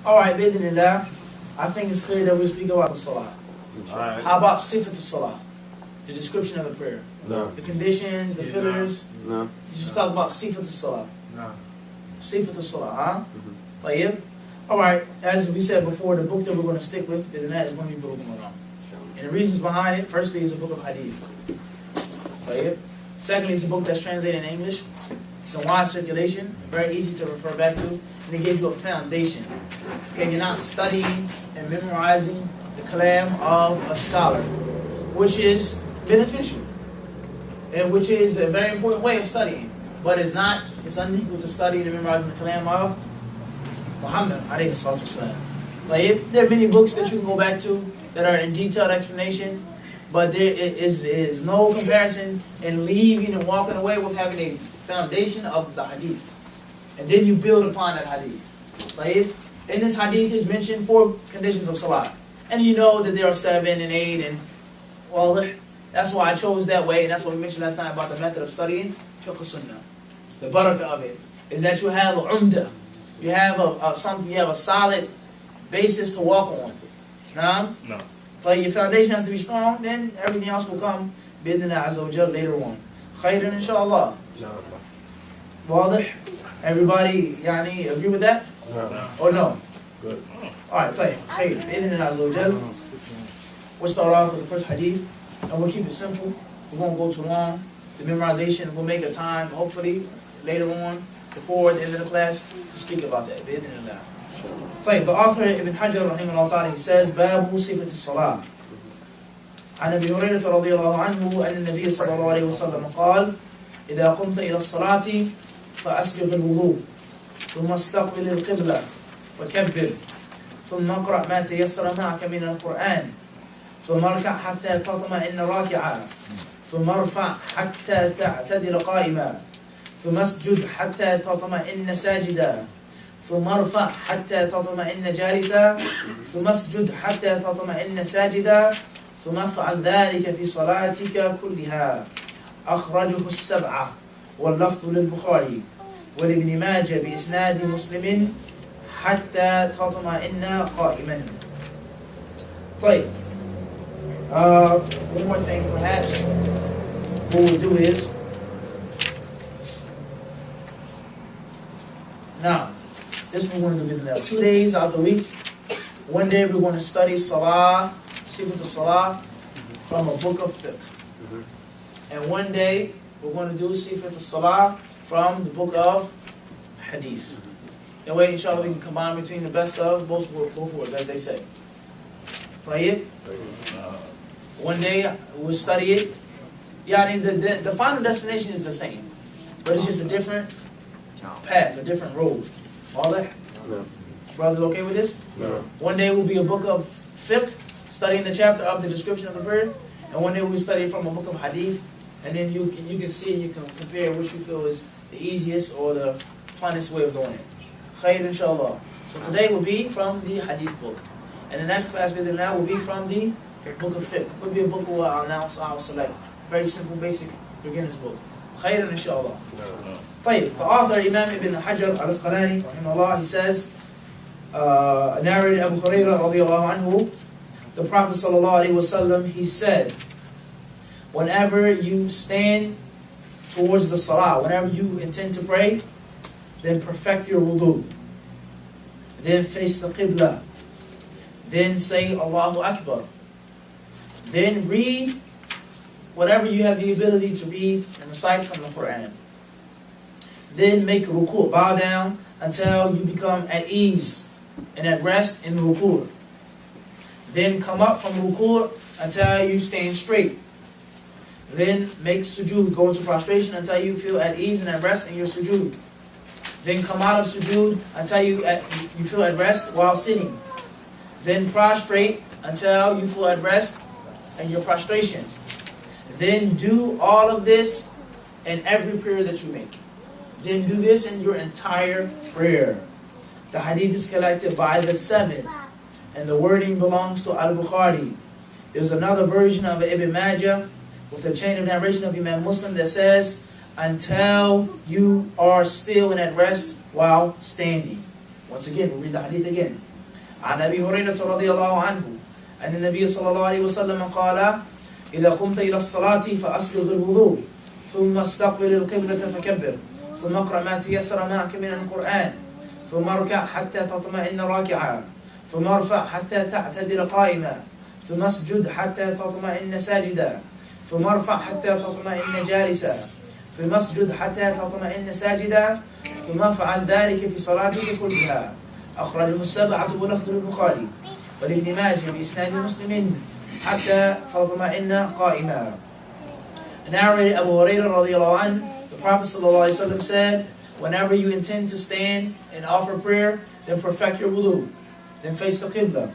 Alright, bidnillah. I think it's clear that we speak about the salah. Right. How about sifat salah? The description of the prayer. No. The conditions, the pillars. No. You just talk about sifat salah. No. Sifat salah, huh? Tayyib. Alright, as we said before, the book that we're going to stick with is going to be Book of Fiqh. And the reasons behind it, firstly, is a book of hadith. Tayyib. Secondly, it's a book that's translated in English. It's in wide circulation, very easy to refer back to, and it gives you a foundation. Okay, you're not studying and memorizing the kalam of a scholar, which is beneficial, and which is a very important way of studying. But it's unequal to studying and memorizing the kalam of Muhammad alayhi salatu wasalam. Like, there are many books that you can go back to that are in detailed explanation, but there is no comparison in leaving and walking away with having a foundation of the hadith, and then you build upon that hadith. Like, in this hadith is mentioned 4 conditions of salah, and you know that there are 7 and 8, and well, that's why I chose that way, and that's what we mentioned last time about the method of studying fiqh sunnah. The barakah of it is that you have a umdah, you have something, you have a solid basis to walk on. No. So your foundation has to be strong, then everything else will come bi'idhnillah azza wa jal later on. Khairan inshallah. واضح? Everybody agree with that? No. Or no? Good. Alright, طيب. خير. بإذن الله عز وجل. We'll start off with the first hadith, and we'll keep it simple. We won't go too long. The memorization, we'll make a time, hopefully, later on, before the end of the class, to speak about that. بإذن الله. طيب, the author, Ibn Hajar, rahimahullah ta'ala, he says, باب صفة الصلاة. عن أبي هريرة رضي الله عنه أن النبي صلى الله عليه وسلم قال: إذا قمت إلى الصلاة فأسبغ الوضوء ثم استقبل القبلة وكبر ثم اقرأ ما تيسر معك من القرآن ثم اركع حتى تطمئن راكعا ثم ارفع حتى تعتدل قائما ثم اسجد حتى تطمئن ساجدا ثم ارفع حتى تطمئن جالسا ثم اسجد حتى تطمئن ساجدا ثم افعل ذلك في صلاتك كلها. أخرجه السبعة واللفظ للبخاري ولابن ماجه بإسناد مسلم حتى تطمئن قائما. طيب, one more thing perhaps what we'll do is, now this is what we're going to do now. 2 days out of the week, one day we're going to study Salah, Sifat al-Salah from a Book of Fiqh. And one day, we're going to do Sifat al-Salah from the Book of Hadith. That way, inshallah, we can combine between the best of both worlds, as they say. Tayyib? One day, we'll study it. The final destination is the same, but it's just a different path, a different road. All that? No. Brothers okay with this? No. One day will be a Book of Fiqh, studying the chapter of the description of the prayer, and one day we'll study from a Book of Hadith. And then you can see and you can compare which you feel is the easiest or the funnest way of doing it. Khair inshallah. So today will be from the Hadith book. And the next class will be from the Book of Fiqh. It will be a book where I'll select. Very simple, basic beginner's book. Khair inshallah. طيب, the author, Imam Ibn Hajar al-Asqalani, rahimahullah, he says, narrated Abu Hurairah radiyallahu anhu, the Prophet sallallahu alaihi wasallam, he said, whenever you stand towards the salah, whenever you intend to pray, then perfect your wudu. Then face the qibla. Then say Allahu Akbar. Then read whatever you have the ability to read and recite from the Quran. Then make ruku', bow down until you become at ease and at rest in ruku'. Then come up from ruku' until you stand straight. Then make sujood, go into prostration until you feel at ease and at rest in your sujood. Then come out of sujood until you feel at rest while sitting. Then prostrate until you feel at rest in your prostration. Then do all of this in every prayer that you make. Then do this in your entire prayer. The hadith is collected by the 7, and the wording belongs to Al-Bukhari. There's another version of Ibn Majah with a chain of narration of Imam Muslim that says, until you are still and at rest while standing. Once again, we'll read the hadith again. عن أبي هريرة رضي الله عنه أن النبي صلى الله عليه وسلم قال إذا قمت إلى الصلاة فأسبغ الوضوء ثم استقبل القبلة فكبر ثم اقرأ ما تيسر معك من القرآن ثم اركع حتى تطمئن راكعا ثم ارفع حتى تعتدل قائما ثم اسجد حتى تطمئن ساجدا ثم ارفع حتى تطمئن جالسا ثم اسجد حتى تطمئن ساجدا ثم افعل ذلك في صلاتك كلها. أخرجه السبعة ولفظ البخاري ولابن ماجه بإسناد مسلم حتى تطمئن قائما. Narrated Abu Hurairah radiallahu anhu, the Prophet sallallahu alaihi wasallam said, whenever you intend to stand and offer prayer, then perfect your wudu, then face the Qibla,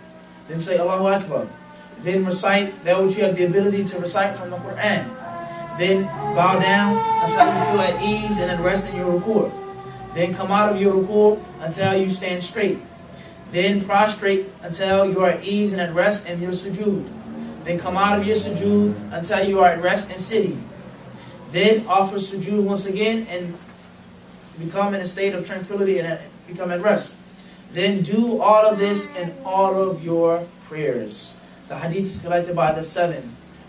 then say Allahu Akbar, then recite that which you have the ability to recite from the Quran, then bow down until you feel at ease and then rest in your ruku', then come out of your ruku' until you stand straight, then prostrate until you are at ease and at rest in your sujood, then come out of your sujood until you are at rest and sitting, then offer sujood once again and become in a state of tranquility and become at rest. Then do all of this in all of your prayers. The hadith is collected by the 7.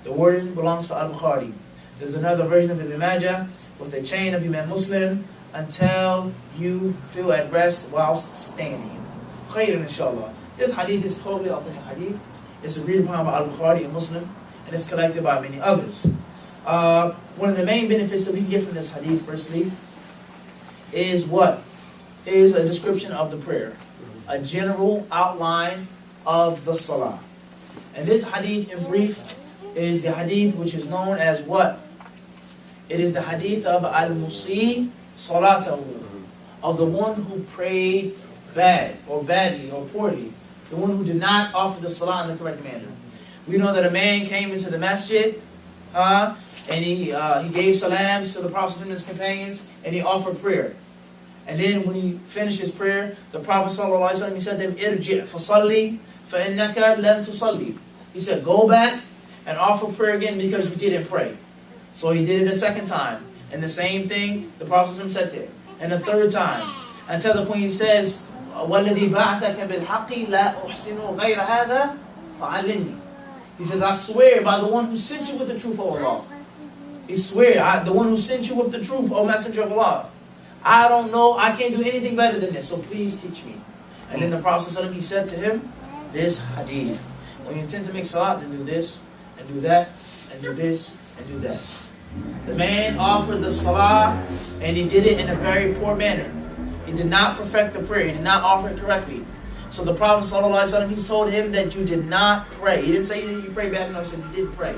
The wording belongs to Al-Bukhari. There's another version of Ibn Majah with a chain of Imam Muslim until you feel at rest whilst standing. Khayr, inshallah. This hadith is totally authentic hadith. It's agreed upon by Al-Bukhari and Muslim, and it's collected by many others. One of the main benefits that we can get from this hadith, firstly, is what? Is a description of the prayer. A general outline of the salah. And this hadith in brief is the hadith which is known as what? It is the hadith of al-musi salatahu, of the one who prayed bad or badly or poorly, the one who did not offer the salah in the correct manner. We know that a man came into the masjid and he gave salams to the Prophet and his companions, and he offered prayer. And then when he finished his prayer, the Prophet ﷺ, he said to him, "Irji' fasalli fa innaka lam tusalli." He said, "Go back and offer prayer again because you didn't pray." So he did it a second time, and the same thing the Prophet ﷺ said to him, and the third time, until the point he says, وَالَّذِي بَعَثَكَ بِالْحَقِّ لَا أُحْسِنُ غَيْرَ هَذَا فَعَلِّمْنِي. He says, "I swear by the one who sent you with the truth, O Allah." He swear, the one who sent you with the truth, O Messenger of Allah. I don't know, I can't do anything better than this, so please teach me. And then the Prophet ﷺ, he said to him, this hadith. When you intend to make salat, then do this, and do that, and do this, and do that. The man offered the salah, and he did it in a very poor manner. He did not perfect the prayer, he did not offer it correctly. So the Prophet ﷺ, he told him that you did not pray. He didn't say you prayed back, no, he said you did pray.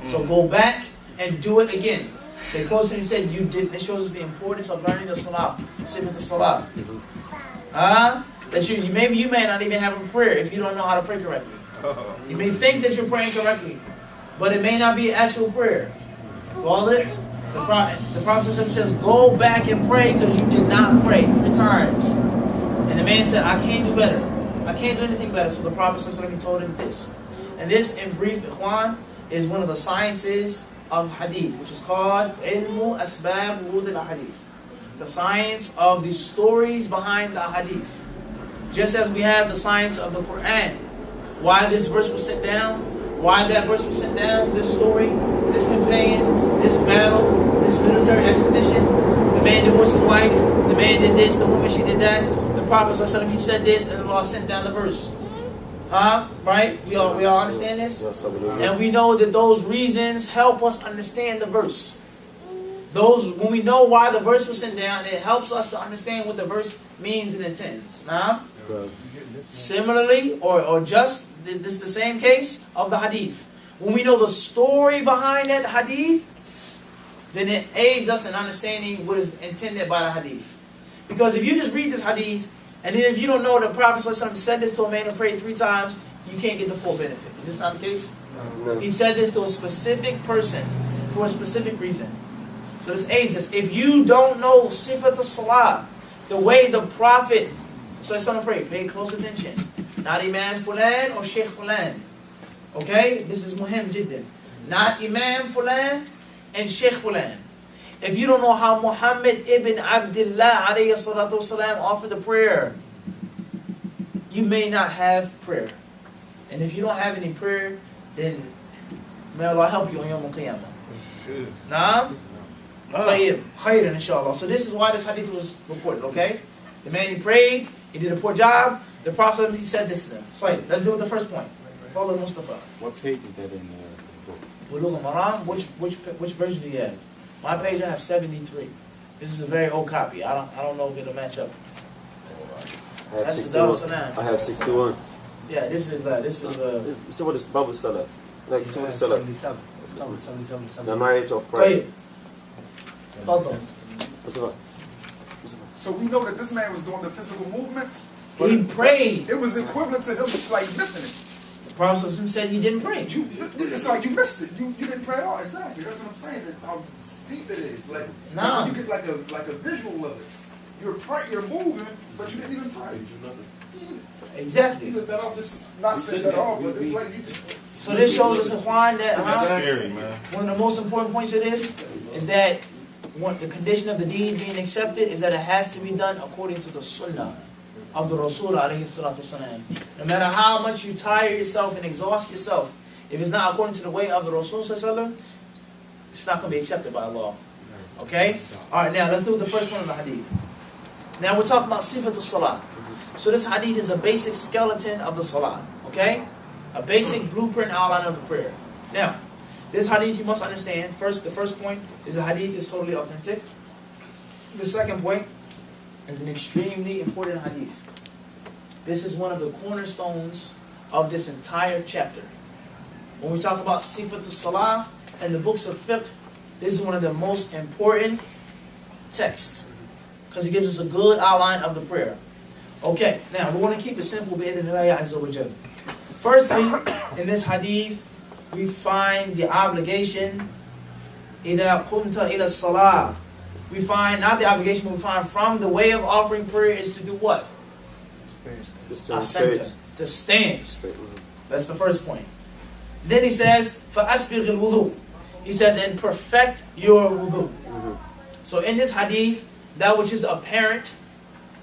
So go back and do it again. They close and he said you did. This shows us the importance of learning the salah, sitting with the salah. That maybe you may not even have a prayer if you don't know how to pray correctly. You may think that you're praying correctly, but it may not be an actual prayer. Well, the Prophet says, "Go back and pray because you did not pray 3 times." And the man said, "I can't do better. I can't do anything better." So the Prophet he told him this. And this, in brief, ikhwan, is one of the sciences of hadith, which is called ilmu asbab wurud al-hadith, the science of the stories behind the hadith. Just as we have the science of the Quran, why this verse was sent down, why that verse was sent down, this story, this companion, this battle, this military expedition, the man divorced his wife, the man did this, the woman she did that, the Prophet he said this, and Allah sent down the verse. Right? We all understand this? And we know that those reasons help us understand the verse. When we know why the verse was sent down, it helps us to understand what the verse means and intends. Similarly, or just, this is the same case of the hadith. When we know the story behind that hadith, then it aids us in understanding what is intended by the hadith. Because if you just read this hadith, and then if you don't know the Prophet said this to a man who prayed 3 times, you can't get the full benefit. Is this not the case? No. He said this to a specific person for a specific reason. So this aids us. If you don't know sifat al-salah, the way the Prophet prayed, pay close attention. Not Imam Fulan or Sheikh Fulan. Okay? This is muhim jiddan. Not Imam Fulan and Sheikh Fulan. If you don't know how Muhammad ibn Abdullah alayhi salatu wasalam offered the prayer, you may not have prayer. And if you don't have any prayer, then may Allah help you on Yawm al-Qiyamah. Naam? Tayyib. Khairan, inshallah. So this is why this hadith was reported, okay? The man, he prayed, he did a poor job, the Prophet, he said this to them. So let's deal with the first point. Follow Mustafa. What page is that in the book? Bulugh al-Maram, which version do you have? My page, I have 73. This is a very old copy. I don't know if it'll match up. I have That's 61. the Salam. I have 61. Yeah, this is So what is Babu Salah? Like so what is Salah? 77. The marriage of prayer. Tayyib. Mustafa. So we know that this man was doing the physical movements. He prayed. It was equivalent to him like missing it. The Prophet said he didn't pray. It's like you missed it. You didn't pray at all. Exactly. That's what I'm saying. That how deep it is. Like No. you get like a visual of it. You're moving, but you didn't even pray. Exactly. You better off just not saying that at all. But it's like you. So this shows us, Ikhwan, that Scary, man. one of the most important points of this is that the condition of the deed being accepted is that it has to be done according to the sunnah of the Rasul alayhi salatu wasalam. No matter how much you tire yourself and exhaust yourself, if it's not according to the way of the Rasul sallallahu alaihi wasallam, it's not going to be accepted by Allah. Okay? Alright, now let's do the first one of the hadith. Now we're talking about sifatul salah. So this hadith is a basic skeleton of the salah. Okay? A basic blueprint outline of the prayer. Now, this hadith you must understand. The first point is the hadith is totally authentic. The second point is an extremely important hadith. This is one of the cornerstones of this entire chapter. When we talk about sifatul salah and the books of fiqh, this is one of the most important texts because it gives us a good outline of the prayer. Okay, now we want to keep it simple. Firstly, in this hadith, we find the obligation. إِذَا قُمْتَ إِلَى الصَّلَاةِ. We find, not the obligation, but we find from the way of offering prayer is to do what? To stand. That's the first point. Then he says, فَأَسْبِغِ الْوُضُوء. He says, and perfect your wudu. So in this hadith, that which is apparent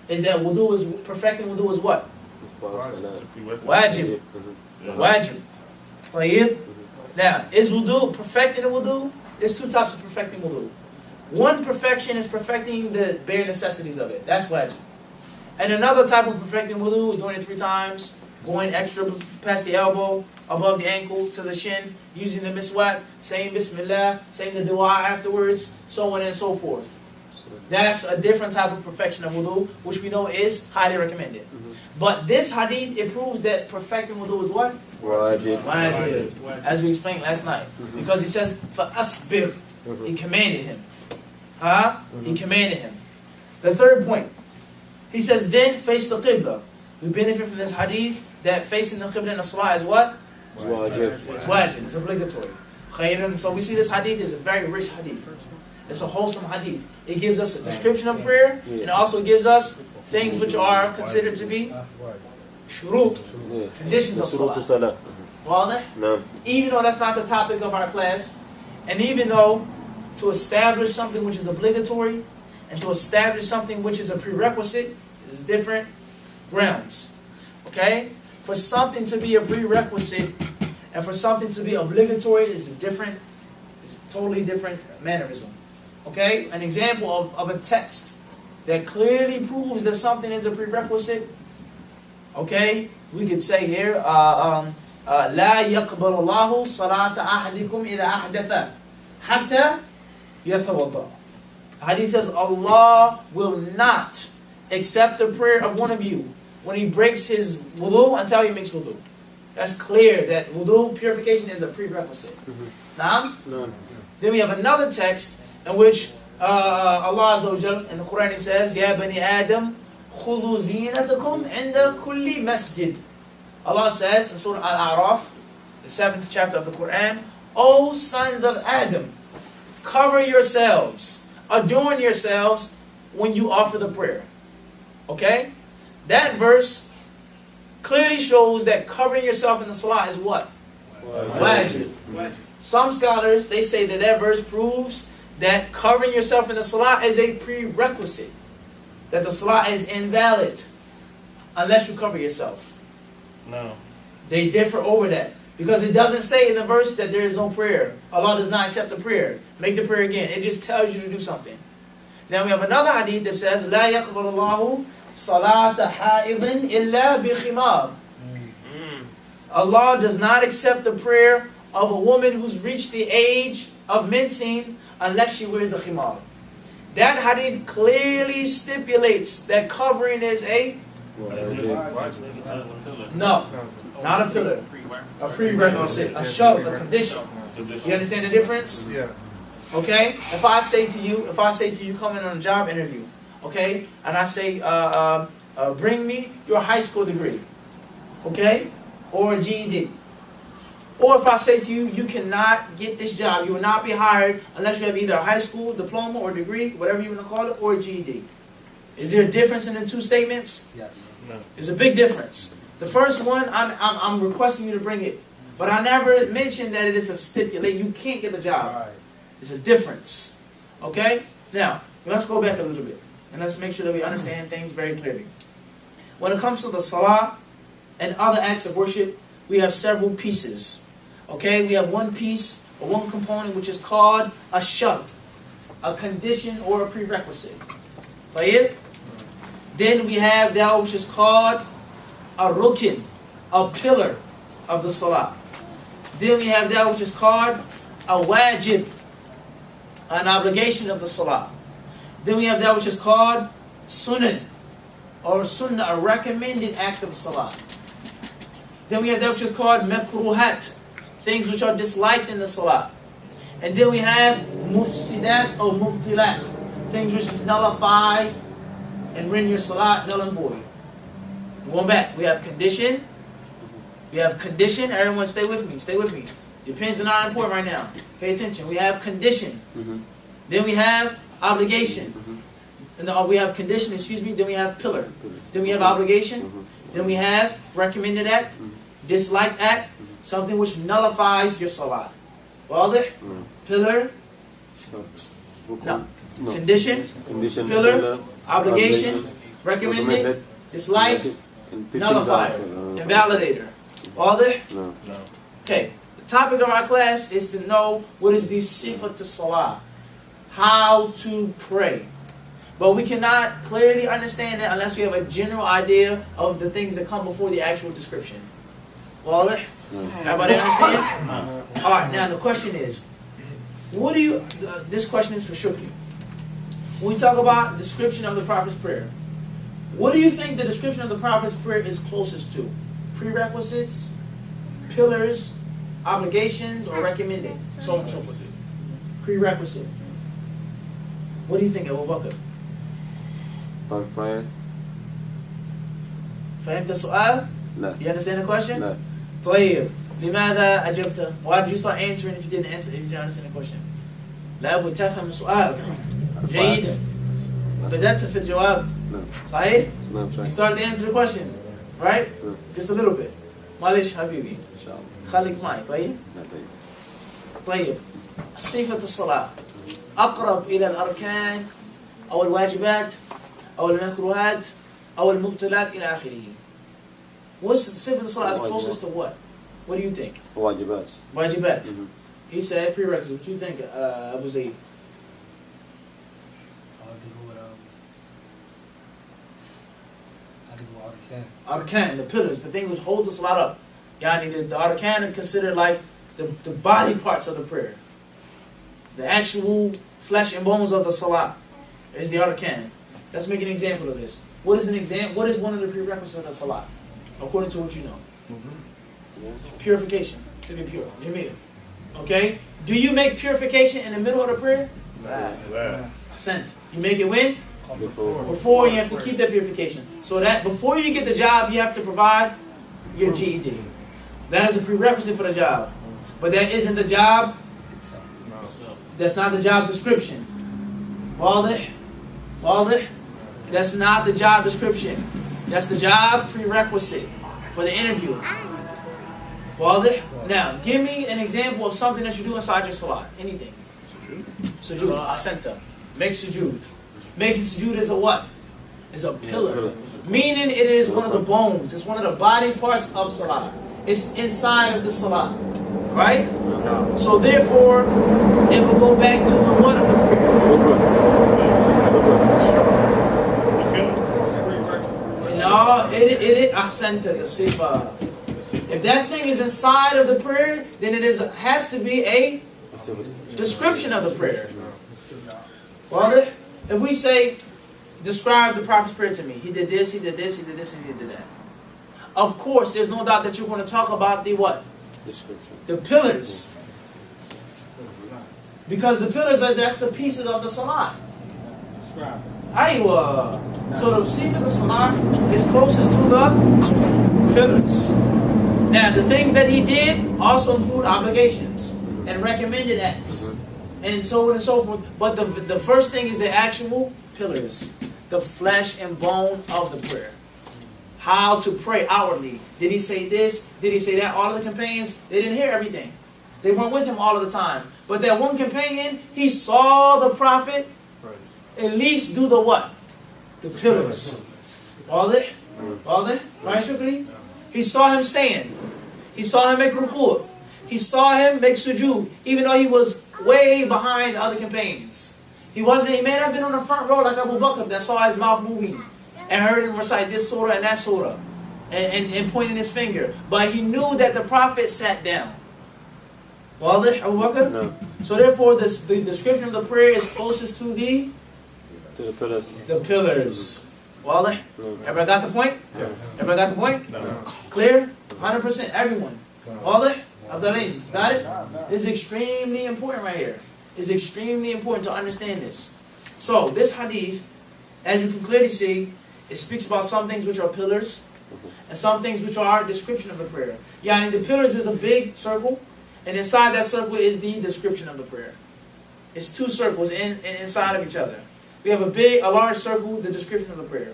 is that wudu is, perfecting wudu is what? Wajib. Wajib. Tayyib. Now, is wudu, perfecting the wudu? There's two types of perfecting wudu. One perfection is perfecting the bare necessities of it. That's wajib. And another type of perfecting wudu is doing it 3 times, going extra past the elbow, above the ankle, to the shin, using the miswak, saying Bismillah, saying the dua afterwards, so on and so forth. That's a different type of perfection of wudu, which we know is highly recommended. But this hadith, it proves that perfecting wudu is what? Wajib. Wajib. As we explained last night. Because he says, فَأَصْبِرْ. He commanded him. He commanded him. The third point. He says, then face the qibla. We benefit from this hadith that facing the qibla in the salah is what? It's wajib. It's wajib. It's obligatory. Khayran. So we see this hadith is a very rich hadith. It's a wholesome hadith. It gives us a description of prayer, and it also gives us things which are considered to be shurut, conditions of salah. Well, even though that's not the topic of our class, and even though to establish something which is obligatory and to establish something which is a prerequisite is different grounds. Okay? For something to be a prerequisite and for something to be obligatory is totally different mannerism. Okay? An example of a text that clearly proves that something is a prerequisite. Okay? We could say here, لا يقبل الله صلاة أحدكم إذا أحدث حتى يتوضأ. Hadith says Allah will not accept the prayer of one of you when he breaks his wudu until he makes wudu. That's clear that wudu purification is a prerequisite. Naam? Then we have another text in which Allah Azza wa Jal in the Quran he says, Ya bani Adam, khudhu zinatakum inda kulli masjid. Allah says in Surah Al-A'raf, the 7th chapter of the Quran, O sons of Adam, cover yourselves, adorn yourselves when you offer the prayer. Okay? That verse clearly shows that covering yourself in the salah is what? Wajib. Some scholars, they say that verse proves that covering yourself in the salah is a prerequisite. That the salah is invalid unless you cover yourself. No. They differ over that. Because it doesn't say in the verse that there is no prayer. Allah does not accept the prayer. Make the prayer again. It just tells you to do something. Now we have another hadith that says, لا يقبل الله صلاة حائض إلا بخمار. Allah does not accept the prayer of a woman who's reached the age of mincing unless she wears a khimar. That hadith clearly stipulates that covering is a... No, not a pillar. A prerequisite, a shart, a condition. You understand the difference? Yeah. Okay? If I say to you, come in on a job interview, okay? And I say, bring me your high school degree, okay? Or a GED. Or if I say to you, you cannot get this job, you will not be hired unless you have either a high school diploma or degree, whatever you want to call it, or a GED. Is there a difference in the two statements? Yes. No. There's a big difference. The first one, I'm requesting you to bring it, but I never mentioned that it is a stipulate. You can't get the job. Right. It's a difference. Okay? Now, let's go back a little bit, and let's make sure that we understand things very clearly. When it comes to the salah and other acts of worship, we have several pieces. Okay? We have one piece, or one component, which is called a shart, a condition or a prerequisite. Right? Then we have that which is called a rukin, a pillar of the salah. Then we have that which is called a wajib, an obligation of the salah. Then we have that which is called sunan, or sunnah, a recommended act of salah. Then we have that which is called makruhat, things which are disliked in the salah. And then we have mufsidat or mubtilat, things which nullify and render your salah null and void. Going back, we have condition. We have condition. Everyone stay with me. Stay with me. Depends are not important right now. Pay attention. We have condition. Then we have obligation. And we have condition, then we have pillar. Then we have obligation. Then we have recommended act, disliked act, something which nullifies your salah. Wadah? Pillar. No. Condition. Pillar. Obligation. Recommended. Disliked. Nullifier. Invalidator. Wadah? No. Okay. The topic of our class is to know what is the sifat to salah. How to pray. But we cannot clearly understand that unless we have a general idea of the things that come before the actual description. Well, everybody understand? Alright, now the question is, what do you, this question is for Shukri. When we talk about description of the Prophet's prayer, what do you think the description of the Prophet's prayer is closest to? Prerequisites, pillars, obligations, or recommended? So on and so forth. Prerequisite. What do you think, Abu Bakr? Prayer? فهمت السؤال? No. You understand the question? No. طيب لماذا أجبت؟ Why did you start answering if you didn't answer, if you didn't understand the question? لابد تفهم السؤال. جيد. بدأت في الجواب. No. صحيح؟ No, I'm trying. You started to answer the question, right? No. Just a little bit. معلش حبيبي. إن شاء الله. خليك معي طيب؟ لا طيب. طيب صفة الصلاة أقرب إلى الأركان أو الواجبات أو المكروهات أو المبطلات إلى آخره. What's صفة الصلاة is closest to what? What do you think? واجبات. واجبات. He said prerequisite. What do you think, Abu Zayd? Arkan, the pillars, the thing which holds the salah up. Yani the arkan are considered like the body parts of the prayer. The actual flesh and bones of the salah is the arkan. Let's make an example of this. What is an example? What is one of the prerequisites of the salah, according to what you know? Purification, to be pure. Jamil. Okay? Do you make purification in the middle of the prayer? Sent. You make it when? Before you have to keep that purification. So that before you get the job, you have to provide your GED. That is a prerequisite for the job. But that isn't the job. That's not the job description. Wadah? That's not the job description. That's the job prerequisite for the interview. Wadah? Now, give me an example of something that you do inside your salah. Anything. Sujood, asenta. Make sujood. Making sujood is a what? Is a pillar. Meaning it is one of the bones. It's one of the body parts of salah. It's inside of the salah. Right? So therefore, it will go back to the what of the prayer. No, it asenta, the sifa. If that thing is inside of the prayer, then it has to be a description of the prayer. Well, if we say, describe the Prophet's prayer to me. He did this, he did this, he did this, and he did that. Of course, there's no doubt that you're going to talk about the what? Description. The pillars. Because the pillars, that's the pieces of the salah. Aywa. So the seat of the salah is closest to the pillars. Now, the things that he did also include obligations and recommended acts. And so on and so forth. But the first thing is the actual pillars. The flesh and bone of the prayer. How to pray outwardly. Did he say this? Did he say that? All of the companions, they didn't hear everything. They weren't with him all of the time. But that one companion, he saw the Prophet at least do the what? The pillars. All that? Right, Shukri? He saw him stand. He saw him make ruku'. He saw him make sujood, even though he was way behind the other companions. He may not have been on the front row like Abu Bakr that saw his mouth moving and heard him recite this surah and that surah and pointing his finger. But he knew that the Prophet sat down. Well, Abu Bakr? No. So therefore, the description of the prayer is closest to the pillars. The pillars. Well, No. everybody got the point? Yeah. Everybody got the point? No. Clear? 100%. Everyone. Well, Abdullah, got it? This is extremely important right here. It's extremely important to understand this. So, this hadith, as you can clearly see, it speaks about some things which are pillars and some things which are a description of the prayer. Yeah, and the pillars is a big circle, and inside that circle is the description of the prayer. It's two circles inside of each other. We have a large circle, the description of the prayer.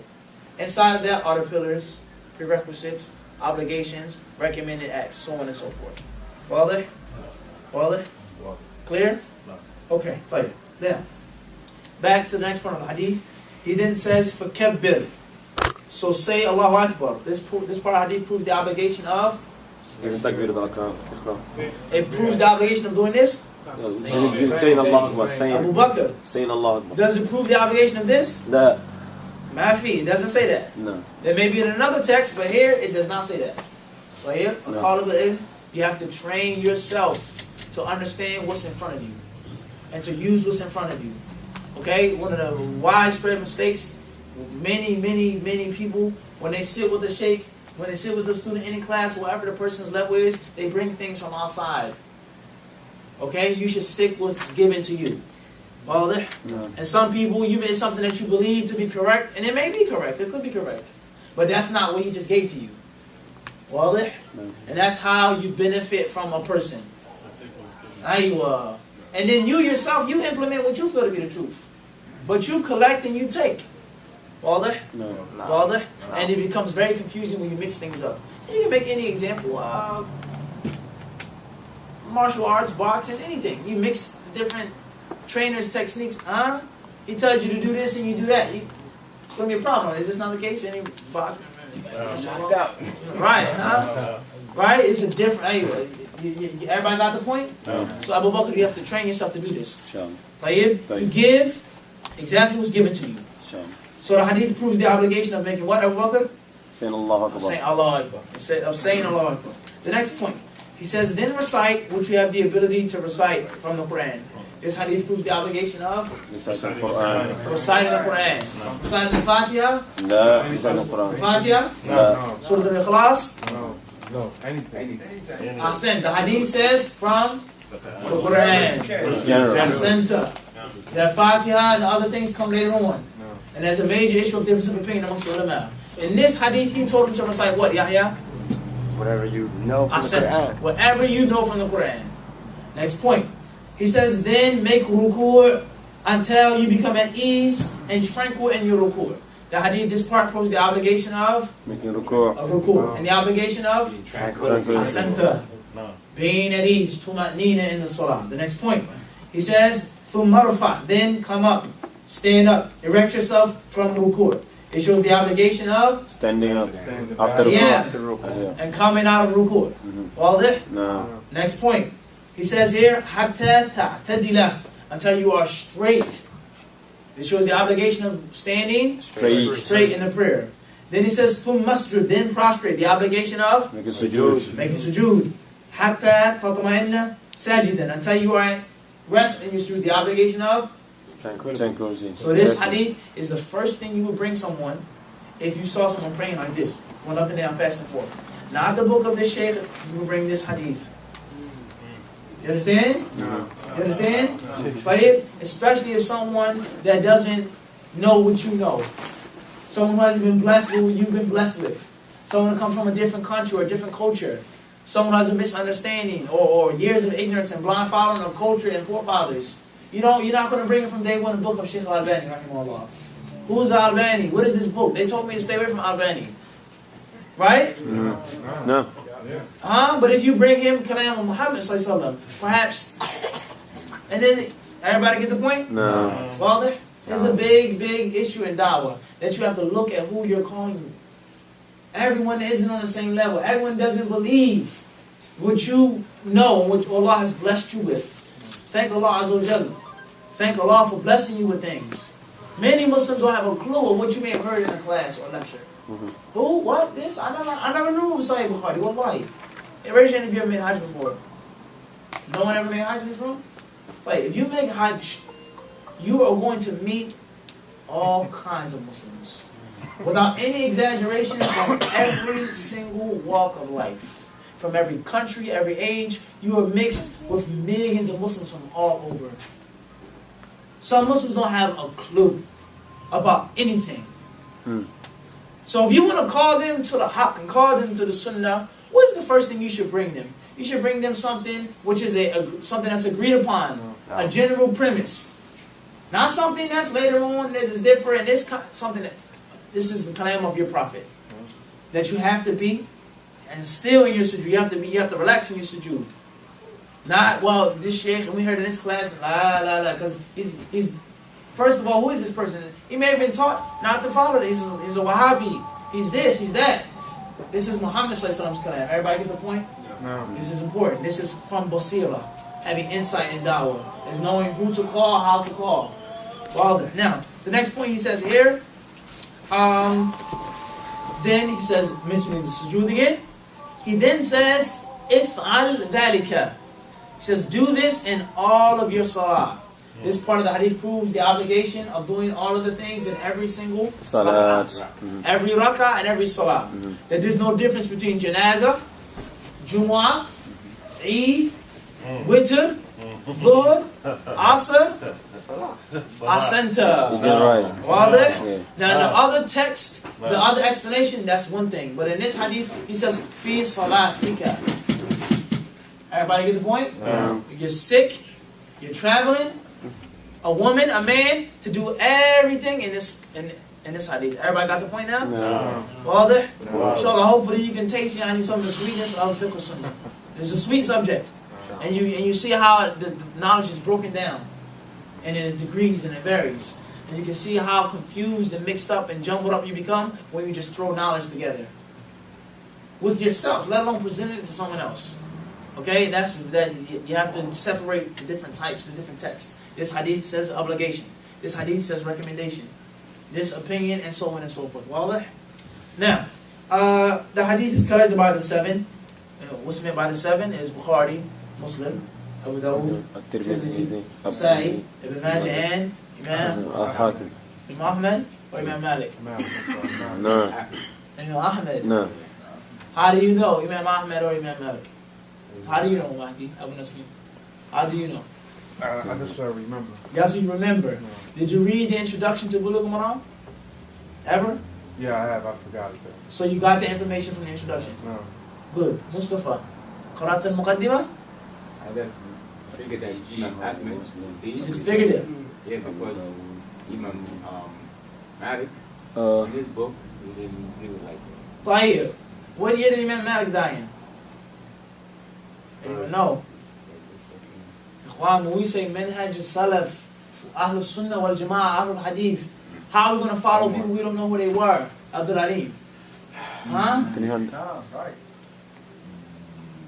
Inside of that are the pillars, prerequisites, obligations, recommended acts, so on and so forth. Well, clear? Okay, clear. Now, back to the next part of the hadith. He then says, فَكَبِّرْ. So say Allahu Akbar. This part of the hadith proves the obligation of? Giving takbir al-ihram. It proves the obligation of doing this? Saying Allah Akbar. Abu Bakr. Saying Allah Akbar. Does it prove the obligation of this? That. Mafi, it doesn't say that. No. There may be in another text, but here it does not say that. But here, No. you have to train yourself to understand what's in front of you and to use what's in front of you. Okay? One of the widespread mistakes, many people, when they sit with the sheikh, when they sit with the student in any class, whatever the person's level is, they bring things from outside. Okay? You should stick with what's given to you. Well, No. and some people, you made something that you believe to be correct, and it may be correct, it could be correct, but that's not what he just gave to you. Well, No. and that's how you benefit from a person. And then you yourself, you implement what you feel to be the truth, but you collect and you take. Well, No. and it becomes very confusing when you mix things up. You can make any example, martial arts, boxing, anything. You mix different trainers' techniques. He tells you to do this and you do that. It's going to be a problem. Is this not the case? Any boxing? Knocked out. Right, Right? It's a different. Everybody got the point? No. So Abu Bakr, you have to train yourself to do this. Sham. Tayyib, you give exactly what's given to you. Sham. So the hadith proves the obligation of making what, Abu Bakr? Saying Allah Of Akbar. saying Allah Akbar. Of saying Allah Akbar. The next point. He says, then recite what you have the ability to recite from the Quran. This hadith proves the obligation of Reciting the Quran. reciting the Quran. Reciting the Fatiha. لا. Reciting the Quran. Fatiha. لا. Surah Al-Ikhlas. No. Anything. Ahsan. The hadith says from the Quran. General. The center. The Fatiha and the other things come later on. And there's a major issue of difference of opinion amongst the ulama. In this hadith, he told him to recite what, Yahya? Whatever you know from the Ahsan. Quran. Whatever you know from the Quran. Next point. He says, then make ruku' until you become at ease and tranquil in your ruku'. The hadith, this part proves the obligation of Making ruku'. ruku'. And the obligation of Tranquility. asanta. Being at ease, tuma'nina in the salah. The next point. He says, ثُمَّ ارْفَعْ, then come up, stand up, erect yourself from ruku'. It shows the obligation of Standing up after the yeah, and coming out of ruku'. واضح? No. Next point. He says here, حَتَّى تَعْتَدِلَ, until you are straight. It shows the obligation of standing straight in the prayer. Then he says, ثُمَّ اسْجُدْ, then prostrate. The obligation of Make a sujood. making sujood. حَتَّى تَطْمَئِنَّ سَاجِدًا, until you are at rest in your sujood. The obligation of Tranquility. so this hadith is the first thing you would bring someone if you saw someone praying like this, going up and down, fast and forth. Not the book of the shaykh, you would bring this hadith. You understand? You understand? But especially if someone that doesn't know what you know, someone who hasn't been blessed with what you've been blessed with, someone who comes from a different country or a different culture, someone who has a misunderstanding or years of ignorance and blind following of culture and forefathers. You're not going to bring it from day one, the book of Shaykh al-Albani, rahimahullah. Who's Albani? What is this book? They told me to stay away from Albani. Right? No. But if you bring him Kalam of Muhammad sallallahu, perhaps, and then everybody get the point? No. Well, there's a big issue in da'wah that you have to look at who you're calling. Everyone isn't on the same level. Everyone doesn't believe what you know, what Allah has blessed you with. Thank Allah Azza wa Jalla. Thank Allah for blessing you with things. Many Muslims don't have a clue of what you may have heard in a class or lecture. Who? What? This? I never knew of Sahih Bukhari. Wallahi. Hey, raise your hand if you ever made Hajj before. No one ever made Hajj in this room? Wait, if you make Hajj, you are going to meet all kinds of Muslims. Without any exaggeration, from every single walk of life. From every country, every age, you are mixed with millions of Muslims from all over. Some Muslims don't have a clue about anything. So if you want to call them to the haqq and call them to the sunnah, what is the first thing you should bring them? You should bring them something which is something that's agreed upon, a general premise. Not something that's later on that is different. This is the kalam of your prophet. That you have to be and still in your sujood. You have to relax in your sujood. Not, well, this sheikh, and we heard in this class, because he's first of all, who is this person? He may have been taught not to follow this. He's a Wahhabi. He's this, he's that. This is Muhammad sallallahu alaihi wasallam's kalam. Everybody get the point? No. This is important. This is from basira, having insight in da'wah. Is knowing who to call, how to call. Well, now, the next point he says here, then he says, mentioning the sujood again, he then says, if'al dhalika. He says, do this in all of your salah. This part of the hadith proves the obligation of doing all of the things in every single Salat. every rak'ah and every salah. That there's no difference between janazah, Jumu'ah, Eid, Witr, Dhuhr, Asr, Asanta. You generalized. Wadah? Now the other text, the other explanation, that's one thing. But in this hadith, he says, Fi salatika. Everybody get the point? You're sick, you're traveling, a woman, a man, to do everything in this hadith. Everybody got the point now? No. Wadah? Inshallah, hopefully you can taste some of the sweetness of fiqh sunnah. It's a sweet subject. And you see how the knowledge is broken down. And in degrees and it varies. And you can see how confused and mixed up and jumbled up you become when you just throw knowledge together. With yourself, let alone present it to someone else. Okay? You have to separate the different types, the different texts. This hadith says obligation. This hadith says recommendation. This opinion and so on and so forth. Wallah. Now, the hadith is collected by the seven. What's meant by the seven is Bukhari, Muslim, Abu Dawud, Tirmidhi, Nasa'i, Ibn Majah, and Imam Hakim. Imam Ahmad or Imam Malik? No. Imam Ahmad. No. How do you know Imam Ahmad or Imam Malik? How do you know, Mahdi? Abu Nassim? How do you know? That's what I remember. That's what you remember. No. Did you read the introduction to Bulugh al-Maram? Ever? Yeah, I have. I forgot it though. So you got the information from the introduction? No. Good. Mustafa, قرأت المقدمة? I just figured that Imam Ahmed. You just figured it? Yeah, because Imam Malik, in his book, he was like that. Tayyib. What year did Imam Malik die in? Anyone know? when we say manhaj salaf, ahlul sunnah wal jama'ah, ahlul hadith, how are we going to follow people we don't know who they were? Abdul Alim. Huh? Right.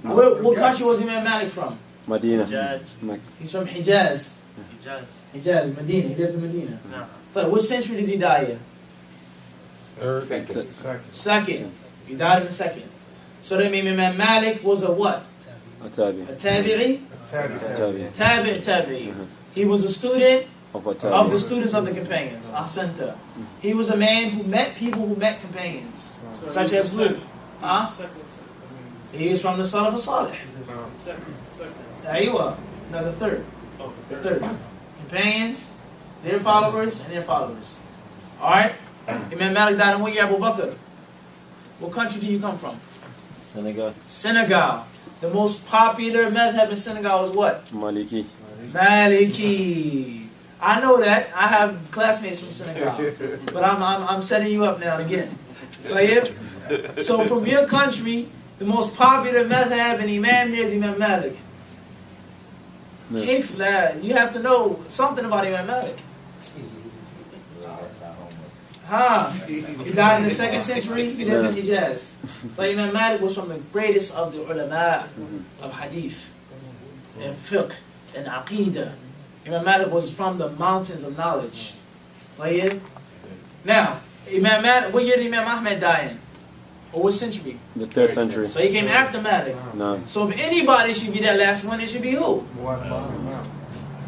What country was Imam Malik from? Medina. He's from Hijaz. Hijaz, Medina. He lived in Medina. So what century did he die in? Second. He died in the second. So that means Imam Malik was a what? A tabi'i? Tabi'i. He was a student of the students of the companions. Ahsanta. He was a man who met people who met companions. Such as who? Huh? He is from the Salaf al-Salih. Aywa. No, the third. The third. Companions, their followers, and their followers. Alright? Imam Malik died in what year, Abu Bakr? What country do you come from? Senegal. Senegal. The most popular madhab in Senegal is what? Maliki. Maliki. I know that. I have classmates from Senegal. But I'm setting you up now again. Right? So from your country, the most popular madhab and imam there is Imam Malik. Kayf la, you have to know something about Imam Malik. He died in the 2nd century, he lived in Hijaz. But Imam Malik was from the greatest of the ulama of hadith and fiqh and aqidah. Imam Malik was from the mountains of knowledge. Now, Imam Malik, what year did Imam Ahmed die in? Or what century? The 3rd century. So he came after Malik. No. So if anybody should be that last one, it should be who?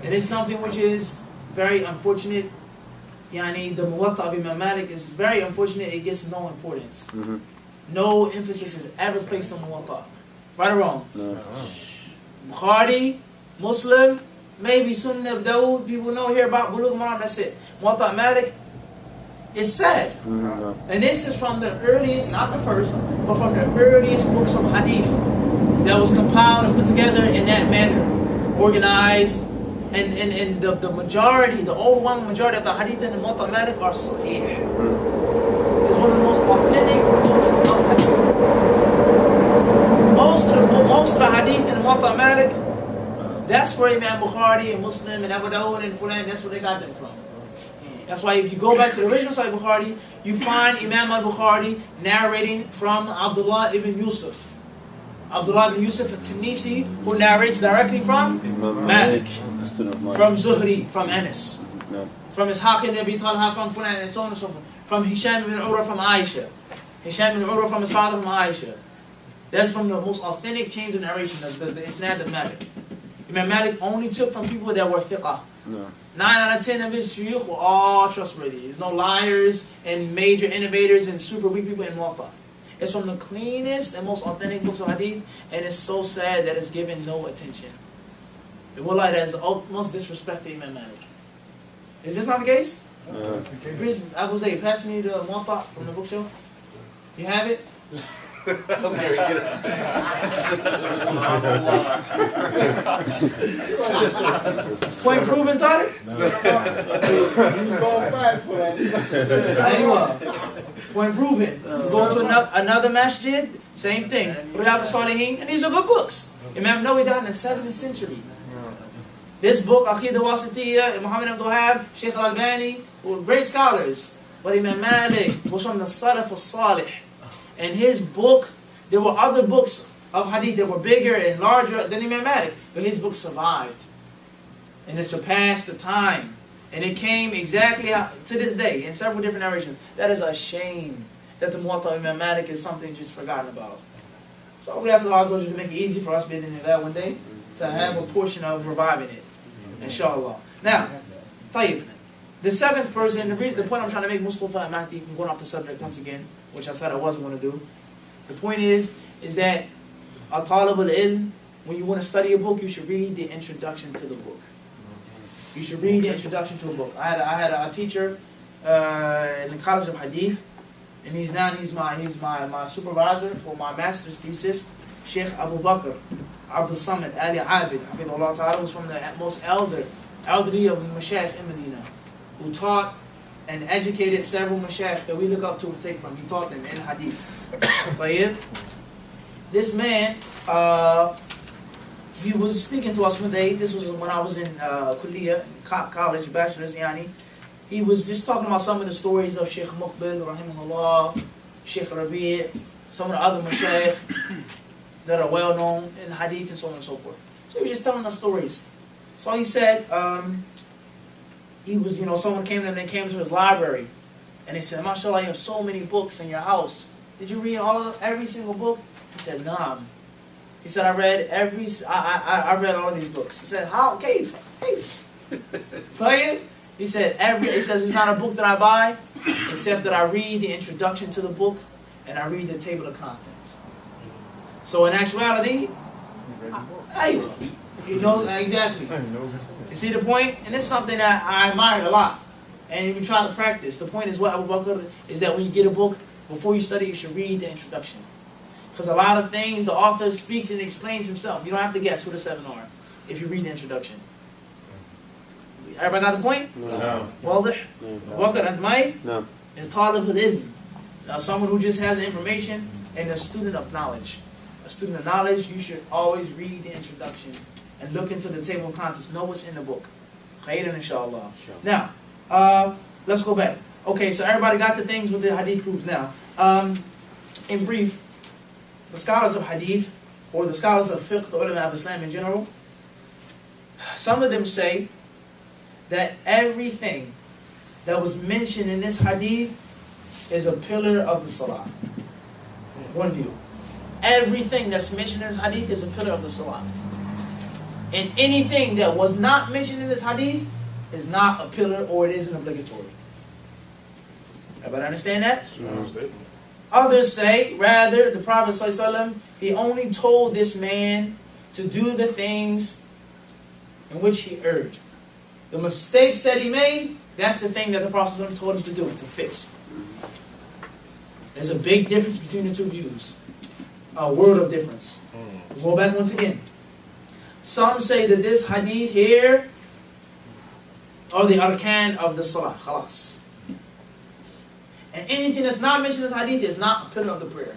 It is something which is very unfortunate. Yani, the Muwatta of Imam Malik is very unfortunate. It gets no importance. No emphasis is ever placed on Muwatta. Right or wrong? No. Bukhari, Muslim, maybe Sunnah of Dawood, people know here about Bulugh Maram, that's it. Muwatta Malik, it's sad. And this is from the earliest, not the first, but from the earliest books of hadith that was compiled and put together in that manner, organized. And the majority, the overwhelming majority of the hadith in the Muwatta Malik are sahih. It's one of the most authentic books of hadith. Most of the hadith in the Muwatta Malik, that's where Imam Bukhari and Muslim and Abu Dawud and Fulan, that's where they got them from. That's why if you go back to the original Sahih Bukhari, you find Imam al-Bukhari narrating from Abdullah ibn Yusuf. Abdullah ibn Yusuf al-Tunisi, who narrates directly from Malik, from Zuhri, from Anas, from Ishaq ibn Abi Talha, from Fulan, and so on and so forth. From Hisham ibn Urwa, from Aisha. Hisham ibn Urwa from his father, from Aisha. That's from the most authentic chains of narration, the Isnad of Malik. Imam Malik only took from people that were fiqh. 9 out of 10 of his shuyukh were all trustworthy. There's no liars and major innovators and super weak people in Muwatta. It's from the cleanest and most authentic books of hadith, and it's so sad that it's given no attention. The wallah, that is utmost disrespect to Imam Malik. Is this not the case? Please, Abu Zayd, pass me the Muwatta from the bookshelf. You have it? Point proven, Tariq? Point proven. Go to another masjid, same thing. Riyadh al-Salihin, and these are good books. Imam Nawawi died in the 7th century. This book, Aqidah Wasitiyya, Muhammad Abdul Wahhab, Sheikh al-Albani, were great scholars. But Imam Malik was from the Salaf al-Salih. And his book, there were other books of hadith that were bigger and larger than Imam Malik, but his book survived. And it surpassed the time. And it came exactly to this day in several different narrations. That is a shame that the Muwatta of Imam Malik is something just forgotten about. So we ask Allah to make it easy for us being in that one day, to have a portion of reviving it. Inshallah. Now, Tayyib. The 7th person, the point I'm trying to make, Mustafa and Mahdi, I'm going off the subject once again, which I said I wasn't going to do. The point is that al-talib al-ilm, when you want to study a book, you should read the introduction to the book. You should read the introduction to a book. I had a teacher in the College of Hadith, and he's my supervisor for my master's thesis, Sheikh Abu Bakr Abdul Samad Ali Abid, Hafidhullah Ta'ala, was from the most elderly of the Mashaykh in Medina, who taught and educated several Mashaykh that we look up to and take from. He taught them in Hadith. This man, he was speaking to us one day. This was when I was in Kuliya, college, bachelor's, yani. He was just talking about some of the stories of Sheikh Muqbil, rahimahullah, Sheikh Rabi', some of the other mashayikh that are well known in hadith and so on and so forth. So he was just telling us stories. So he said, he was, someone came to him and they came to his library, and they said, "MashaAllah, you have so many books in your house. Did you read every single book?" He said, "Nah." He said, "I read I read all of these books." He said, "How? Cave? Tell you?" He said, he says, "It's not a book that I buy, except that I read the introduction to the book, and I read the table of contents." So in actuality, he knows exactly. You see the point? And it's something that I admire a lot. And if you try to practice, the point is what Abu Bakr is that when you get a book, before you study, you should read the introduction. Because a lot of things, the author speaks and explains himself. You don't have to guess who the 7 are if you read the introduction. Everybody got the point? No. واضح؟ Bakr and May? No. And talib al-ilm. Now someone who just has information and a student of knowledge. A student of knowledge, you should always read the introduction and look into the table of contents. Know what's in the book. Khairan inshallah. Sure. Now, let's go back. Okay, so everybody got the things with the hadith proofs now. In brief, the scholars of hadith, or the scholars of fiqh, the ulama of Islam in general, some of them say that everything that was mentioned in this hadith is a pillar of the salah. One view. Everything that's mentioned in this hadith is a pillar of the salah. And anything that was not mentioned in this hadith is not a pillar, or it isn't obligatory. Everybody understand that? Others say, rather, the Prophet ﷺ, he only told this man to do the things in which he erred. The mistakes that he made, that's the thing that the Prophet ﷺ told him to do, to fix. There's a big difference between the two views. A world of difference. We'll go back once again. Some say that this hadith here are the arkan of the salah. Khalas. And anything that's not mentioned in the hadith is not a pillar of the prayer.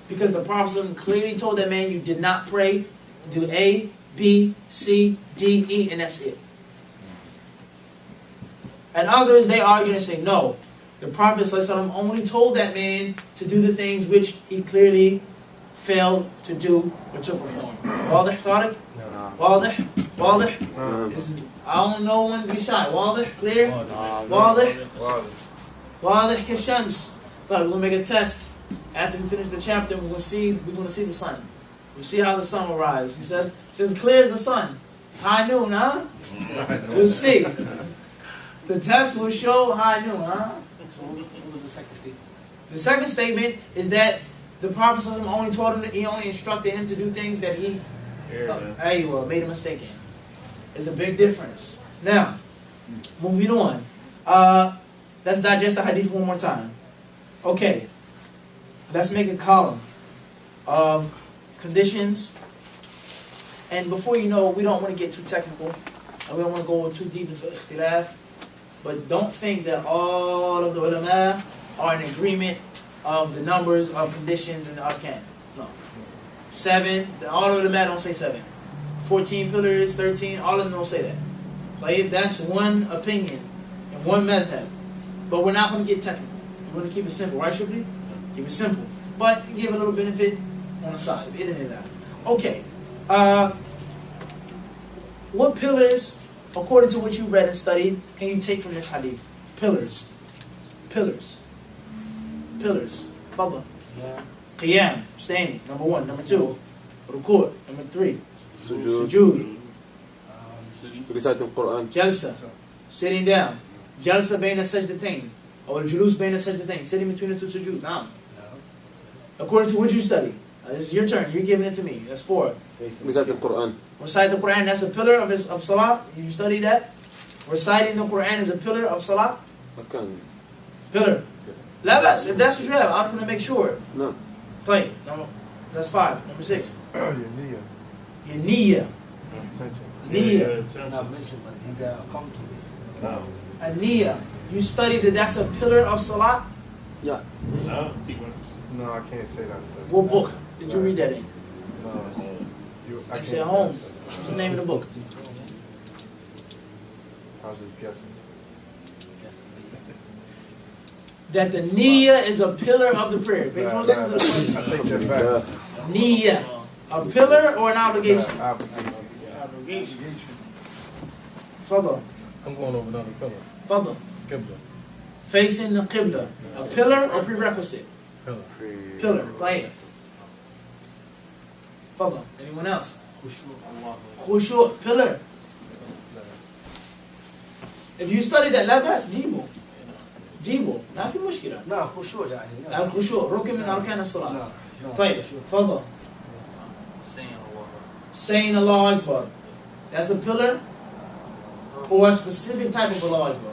Because the Prophet clearly told that man, you did not pray, do A, B, C, D, E, and that's it. And others, they argue and say, no. The Prophet ﷺ only told that man to do the things which he clearly failed to do or to perform. Wadah, Tariq? Wadah? Wadah? I don't know when to be shy. Wadah? Clear? Wadah? Wadah kashams. We're going to make a test. After we finish the chapter, we're going to see the sun. We'll see how the sun will rise. He says clear as the sun. High noon, huh? We'll see. The test will show high noon, huh? So what was the second statement? The second statement is that the Prophet only told him that he only instructed him to do things that he made a mistake in. There's a big difference. Now, moving on. Let's digest the hadith one more time. Okay. Let's make a column of conditions. And before you know, we don't want to get too technical. And we don't want to go too deep into ikhtilaf. But don't think that all of the ulama are in agreement of the numbers of conditions in the arkan. No. 7, all of the ulama don't say 7. 14 pillars, 13, all of them don't say that. Like, that's one opinion and one madhab. But we're not going to get technical. We're going to keep it simple, right, Shubli? Keep it simple. But give a little benefit on the side. Okay. What pillars, according to what you read and studied, can you take from this hadith? Pillars. Fadla. Qiyam, standing, number 1. Number 2, ruku'. Number 3, sujood. Recite the Quran. Jalsa, sitting down. Jalsa bayna sajdatayn. Or julus bayna sajdatayn. Sitting between the two sujood. Naam. According to what you study. This is your turn. You're giving it to me. That's 4. Recite the Quran. Recite the Quran. That's a pillar of salah. You study that? Reciting the Quran is a pillar of salah? Pillar. La bas. If that's what you have, I'm going to make sure. No. Tayyib. That's 5. Number 6. Your niyyah. Your niyyah. Intention. Niyyah. It's not mentioned, but you gotta come to it. No. A niyyah. You study that that's a pillar of salah? Yeah. No, I can't say that. Stuff. What book did you read that in? No. I say at home. What's the name of the book? I was just guessing. That the niyyah is a pillar of the prayer. Pay Nah, attention to the question. I take that back. Niyyah. A pillar or an obligation? Obligation. Fadl. I'm going over another pillar. Fadl. Qibla. Facing the Qibla. A pillar or prerequisite? Pillar. Pillar. Tayyib. Fadl. Anyone else? Khushu'. Pillar. If you study that, لا بأس جيبه. جيبه. ما في مشكلة. لا خشوع يعني. الخشوع ركن من أركان الصلاة. طيب. تفضل. Saying Allah Akbar. That's a pillar or a specific type of Allah Akbar.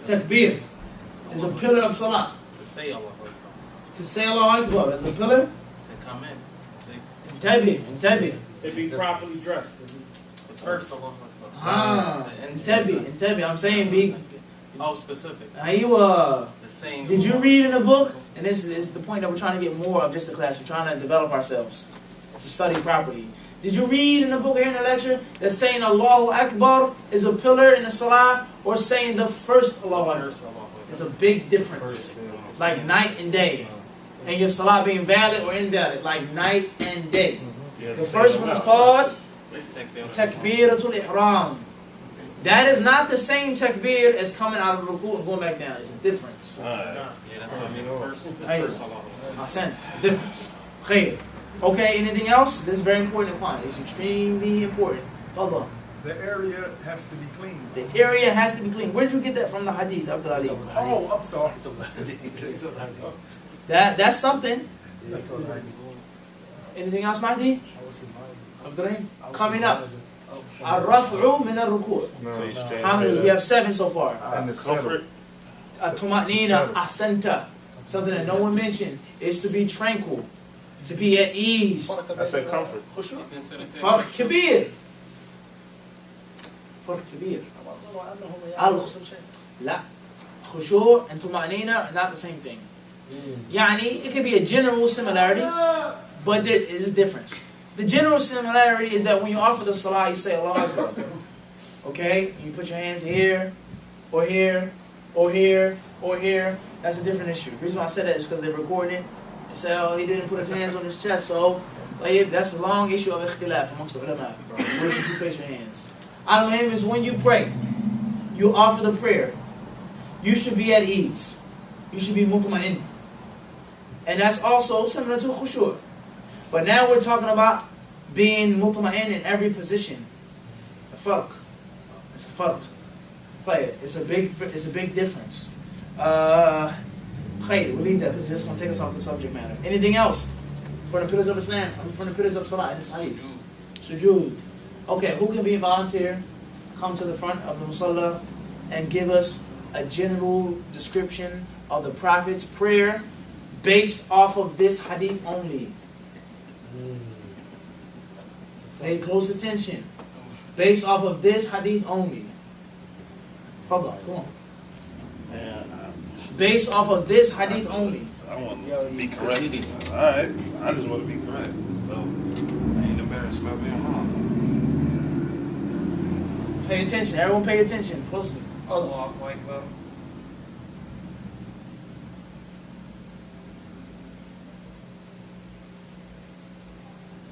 Takbir is a pillar of Salah. To say Allah Akbar. To say Allah Akbar is a pillar. To come in. Intabi. To be properly dressed. The first Allah Akbar. Intabi. I'm saying big. Oh, specific. Aywa. The same. Did you read in the book? And this is the point that we're trying to get more of just the class. We're trying to develop ourselves to study properly. Did you read in the book here in the lecture that saying Allahu Akbar is a pillar in the Salah or saying the first Allahu Akbar? There's a big difference. Like night and day. And your Salah being valid or invalid. Like night and day. The first one is called Takbiratul Ihram. That is not the same takbir as coming out of the ruku and going back down. It's a difference. Yeah, that's what I mean. The first Allah. It's a difference. Khair. Okay, anything else? This is very important. It's extremely important. Fadal. The area has to be clean. The area has to be clean. Where did you get that from the hadith? Abdul Ali? Oh, I'm sorry. That's something. Anything else, Mahdi? Abdurrahim? Coming up. Ar-raf'u min ar-ruku'. How many? We have 7 so far. And the comfort. At-tuma'nina ahsanta. Something that no one mentioned is to be tranquil, to be at ease. I said comfort. Farq kabir. Farq kabir. لا. Khushu' and tuma'nina are not the same thing. Yani, it could be a general similarity, but there is a difference. The general similarity is that when you offer the salah, you say Allah Akbar. Okay? You put your hands here, or here, or here, or here. That's a different issue. The reason why I said that is because they're recording it. They say, oh, he didn't put his hands on his chest, so that's a long issue of ikhtilaf amongst the ulama. Where should you place your hands? Al-Muhim is when you pray, you offer the prayer, you should be at ease. You should be mutma'in. And that's also similar to khushu'. But now we're talking about being mutma'in in every position. A farq. It's a farq. It's a big difference. We'll leave that because this is going to take us off the subject matter. Anything else? For the pillars of Islam, from the pillars of Salah in this hadith. Sujood. Okay, who can be a volunteer? Come to the front of the Musalla and give us a general description of the Prophet's prayer based off of this hadith only. Pay close attention. Based off of this hadith only. Fadal, come on. Based off of this hadith only. I want to be correct. Alright, I just want to be correct. So, I ain't embarrassed about being wrong. Pay attention. Everyone pay attention closely. Allahu Akbar.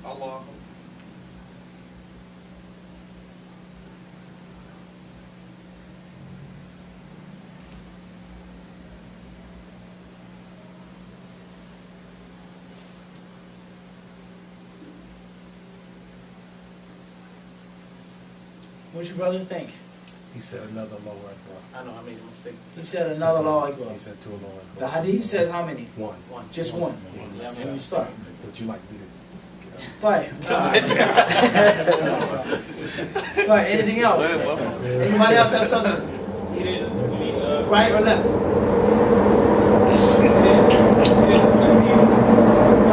Allah. What your brothers think? He said another Allahu Akbar. I know I made a mistake. He said another Allahu Akbar. He said 2 Allahu Akbar. The hadith says how many? One. Just one. Yeah, So you start. But you like me to... Fine. Fine. Anything else? Anybody else have something? Right or left?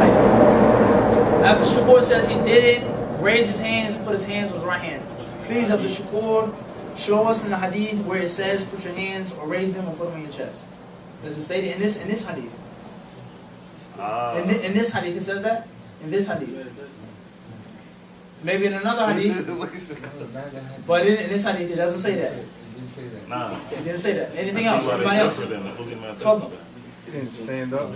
Right. Abdul Shakur says he did it, raised his hands, and put his hands on his right hand. Please, Abdul Shakur, show us in the hadith where it says put your hands or raise them or put them on your chest. Does it say that in this hadith? In this hadith it says that? in this hadith. Maybe in another hadith, but in this hadith it doesn't say that. Nah. It didn't say that. Anything else? Anybody else? Talk. He didn't stand up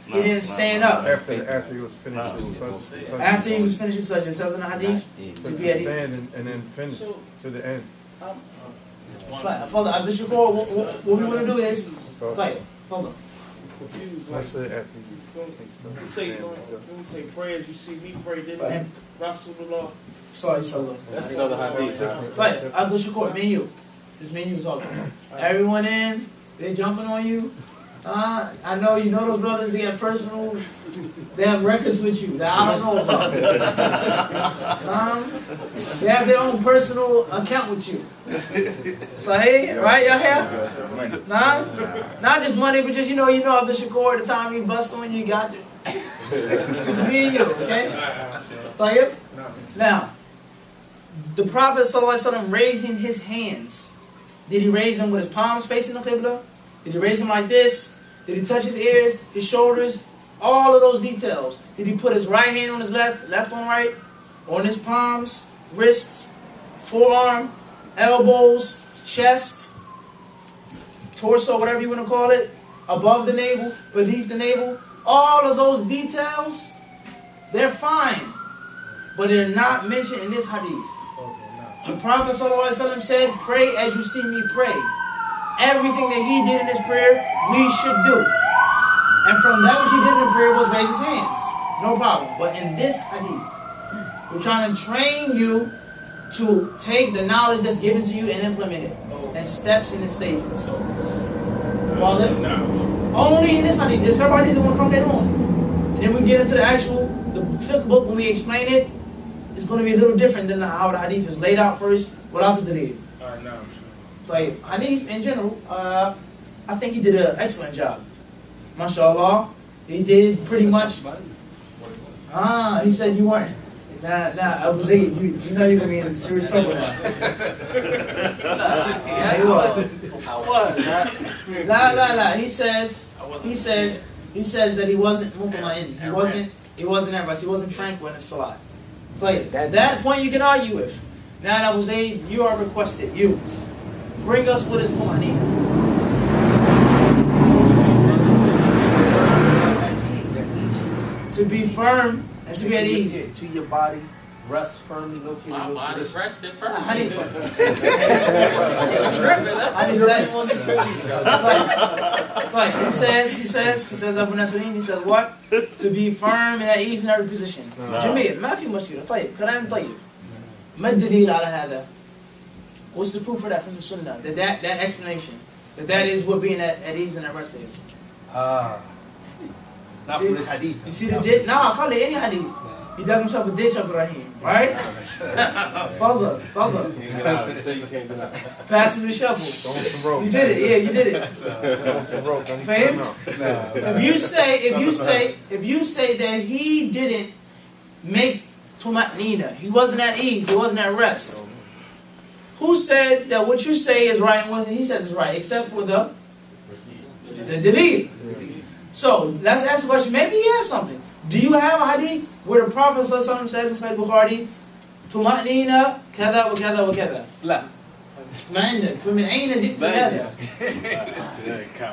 He didn't stand up after he was finished with such after he was finished with such. It says in the hadith to be at stand and then finish to the end. Father, this should go. What we want to do is, like, Father. Let's say after you We say, when we say prayers, you see me pray, For him. didn't Rasulullah. Sorry, Salah. That's another hadith. Like, Abdul Shakur, me and you. It's me and you talking. Everyone in, they jumping on you. I know you know those brothers, they have personal, they have records with you that I don't know about. They have their own personal account with you. So hey, right, y'all here? Not just money, but just, you know Abdul Shakur, the time he bust on you, got you. It's me and you, okay? Tayyib? Now, the Prophet ﷺ raising his hands. Did he raise them with his palms facing the Qibla? Did he raise them like this? Did he touch his ears, his shoulders? All of those details. Did he put his right hand on his left on right? On his palms, wrists, forearm, elbows, chest, torso, whatever you want to call it, above the navel, beneath the navel? All of those details, they're fine. But they're not mentioned in this hadith. The Prophet ﷺ said, pray as you see me pray. Everything that he did in his prayer, we should do. And from that which he did in the prayer was raise his hands. No problem. But in this hadith, we're trying to train you to take the knowledge that's given to you and implement it. And steps and in stages. Well, only in this hadith. There's somebody that want to come later on. And then we get into the fiqh book when we explain it. It's going to be a little different than how the hadith is laid out first without the dalil. Like hadith in general, I think he did an excellent job. MashaAllah. He did pretty much. He said you weren't. Nah, I was you know you're going to be in serious trouble now. Yeah, you are. I was. Nah. He says that he wasn't mutma'in. He wasn't at rest. He wasn't tranquil in his salat. That point you can argue with. Now, Abu Zayd, you are requested. You bring us what is tuma'nina. To be firm and to be at ease. To your body, rest firmly located. My body's rested firmly. I need He says, Abu Nasreen, he says what? To be firm and at ease in every position. جميل ما في مشكلة. طيب كلام طيب. ما الدليل على هذا? What's the proof for that from the Sunnah? That explanation. That is what being at ease and at rest is. Not from this hadith. You see the ditch? No, خلي any hadith. He dug himself a ditch, Ibrahim, right? Father. Pass him the shovel. You did it, yeah, you did it. For him, if you say that he didn't make tuma'nina, he wasn't at ease, he wasn't at rest. Who said that what you say is right and what he says is right, except for the dalil? So let's ask the question. Maybe he has something. Do you have a hadith where the Prophet says in Sahih Bukhari, "Tuma'nina kada wa kada wa kada"? لا. ما عندك. فمن أين جئت هذا؟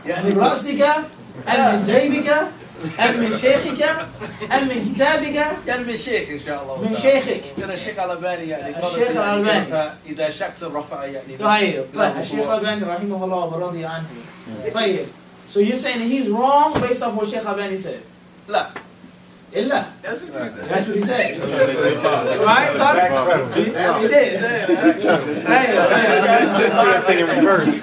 يعني من رأسك أم من جيبك أم من شيخك أم من كتابك؟ يعني من شيخ إن شاء الله. من شيخك. كان الشيخ الألباني يعني. الشيخ الألباني. فإذا شخص رفع يعني. طيب. الشيخ الألباني رحمه الله ورضي عنه. طيب. So you're saying that he's wrong based off what Sheikh Albani said? لا. Illa. That's what he said. That's what he said. Right, Tariq? He did. Everything in reverse.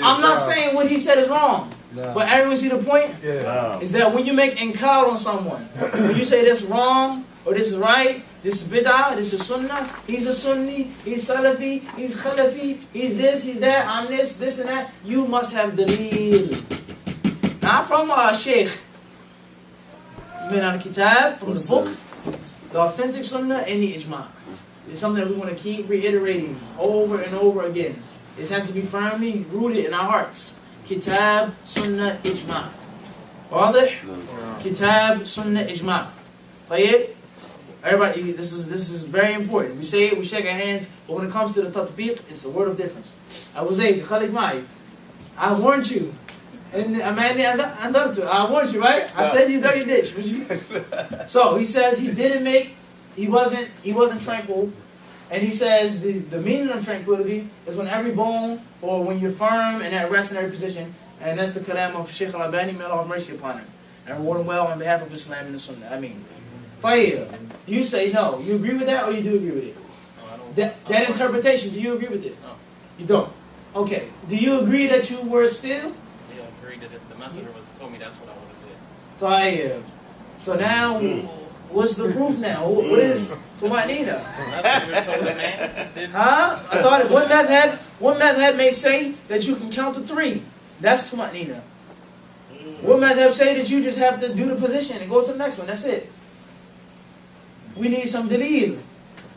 I'm not saying what he said is wrong. But everyone see the point? Is that when you make inkar on someone, when you say this wrong, or this is right, this is bid'ah, this is sunnah, he's a sunni, he's salafi, he's khalafi, he's this, he's that, I'm this and that, you must have daleel. Not from a sheikh, min al-kitab, from the book, the authentic sunnah, and the ijma'. It's something that we want to keep reiterating over and over again. It has to be firmly rooted in our hearts. Kitab, Sunnah, Ijma. واضح؟ Kitab, Sunnah, Ijma. طيب? Everybody, this is very important. We say it, we shake our hands, but when it comes to the tatbiq, it's a word of difference. I was saying, I warned you. And I warned you, right? I said you dug your ditch. Would you? So he says he wasn't tranquil. And he says the meaning of tranquility is when every bone, or when you're firm and at rest in every position. And that's the kalam of Shaykh al-Albani, may Allah have mercy upon him. And reward him well on behalf of Islam and the Sunnah. I mean, you say no. You agree with that, or you do agree with it? No, I don't. That interpretation, do you agree with it? No. You don't? Okay. Do you agree that you were still? Yeah, I agree that if the messenger would have told me, that's what I would have did. So now, what's the proof now? What is Tumanina? Messenger told the man, didn't. Huh? I thought one madhab may say that you can count to 3. That's Tumanina. One madhab say that you just have to do the position and go to the next one. That's it. We need some dalil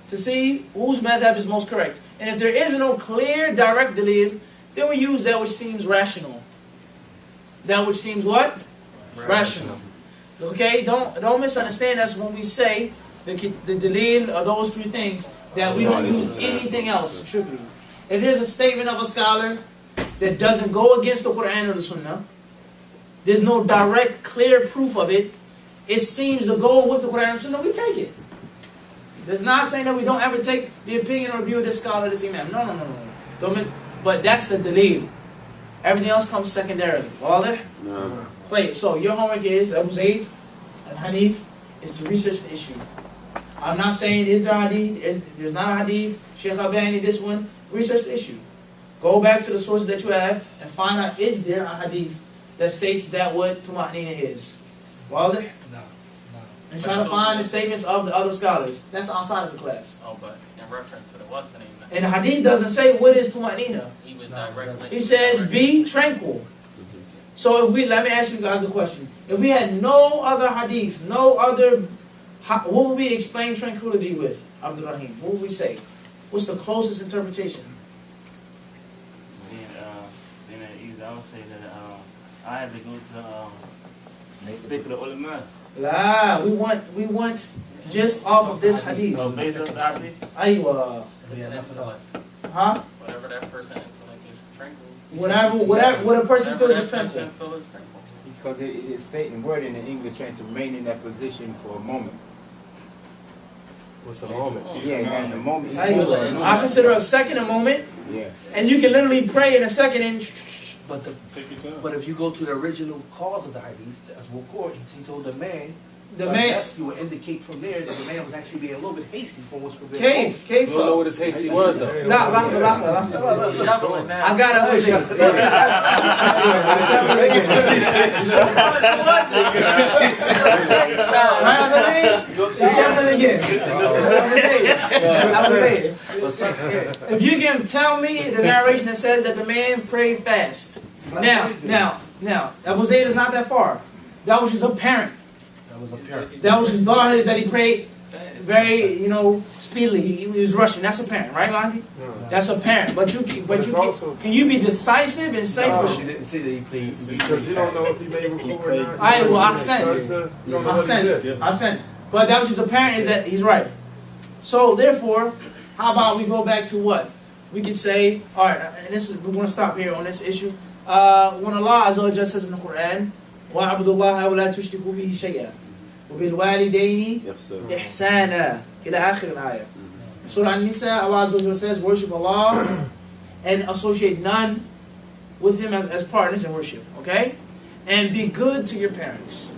to see whose madhab is most correct. And if there is no clear, direct dalil, then we use that which seems rational. That which seems what? Rational. Okay? Don't misunderstand us when we say the dalil or those 3 things, that we don't use anything else strictly. If there's a statement of a scholar that doesn't go against the Quran or the Sunnah, there's no direct, clear proof of it, it seems to go with the Quran and Sunnah, we take it. It's not saying that we don't ever take the opinion or view of this scholar, this imam. No. But that's the dalil. Everything else comes secondarily. All that? No. Wait, so your homework is, Abu Zayd and Hanif, is to research the issue. I'm not saying is there a hadith, there's not a hadith, Shaykh Albani, this one. Research the issue. Go back to the sources that you have and find out, is there a hadith that states that what Tuma'nina is? Well, No. and try to find the statements of the other scholars. That's outside of the class. Oh, but in reference to the Western imam, And the hadith doesn't say what is Tuma'nina. he was directly. He says, be tranquil. So let me ask you guys a question. If we had no other hadith, no other, what would we explain tranquility with, Abdul Rahim? What would we say? What's the closest interpretation? I would say that I had to go to Fiqh al-Ulama. La, we want just off of this hadith. Based on the hadith? Aywa. Huh? Whatever that person is tranquil. What a person feels is tranquil. Because it is stating word in the English translation to remain in that position for a moment. What's a moment? Yeah, that's a moment. Aywa. I consider a second a moment, Yeah. and you can literally pray in a second and Take your time. But if you go to the original cause of the hadith, as we'll court, he told the man. The so man- I guess you would indicate from there that the man was actually being a little bit hasty from what's prepared. cave. You don't know what his hasty was though. La. I got it with If you can tell me the narration that says that the man prayed fast. Now, Abu Zayd is not that far. That was just apparent. That was apparent. That was his thought is that he prayed very, speedily. He was rushing. That's apparent, right, Monty? That's apparent. But can you be decisive and say for She didn't say that he played. Because you don't know if he made record or not. I sent. But that which is apparent is that he's right. So therefore, how about we go back to what? We could say, all right, and we're going to stop here on this issue. When Allah Azza wa Jalla says in the Quran, وَعَبُدُ اللَّهَ وَلَا تُشْرِكُوا بِهِ شَيْئًا وَبِالْوَالِدَيْنِ إِحْسَانًا إلى آخر الآية. In Surah An-Nisa, Allah Azza wa Jalla says, worship Allah and associate none with Him as partners in worship. Okay? And be good to your parents.